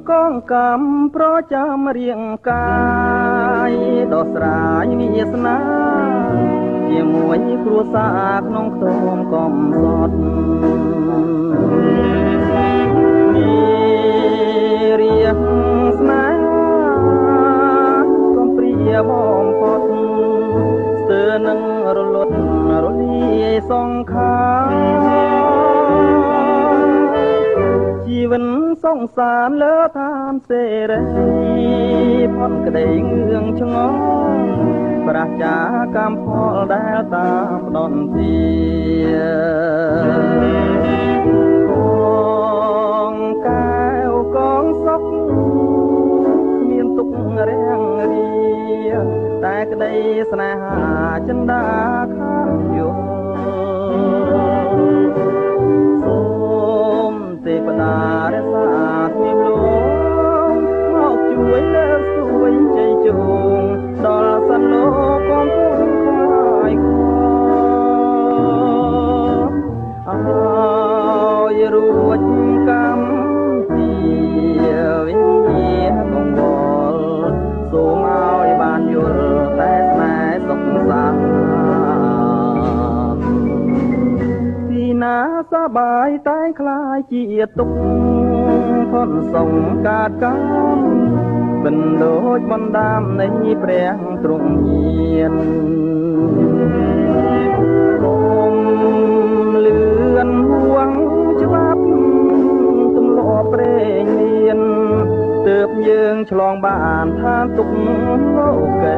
កងកម្មប្រចាំរៀងកាយដោះស្រាយវាសនាជាមួយគ្រួសារក្នុងខ្ទមកំសត់រៀងស្នេហ៍កំព្រាបងផុតស្ទើរនឹងរលត់រលាយសង្ខារជីវិតសង្សារលើឋានសេរីផុតក្តីងឿងឆ្ងល់ប្រះចាកម្មផលដែលតាមផ្ដន់ទាកងកែវកងសុខគ្មានទុករាំងរាតែក្តីស្នេហាចិន្តាខាងយោសូមទេវតារសាស្មានលងមកជួយលើកស្ទួយជ័យជោងដល់សន្លោកកំពុងខ្លាយខអើយរួចកម្មពីវិញ្ញាកងវល់សូមឲ្យបានយល់តែស្នេហ៍សុខសាន្តទីណាសបាយតែខ្លាយជាទុកផុតសងកាតកម្មមិនដូចបណ្ដាំនៃព្រះទ្រង់ញាណគុំលឿនห่วងច្បាប់ទម្លាប់ព្រេងមានទើបយើងឆ្លងបានឋានទុកលោកេ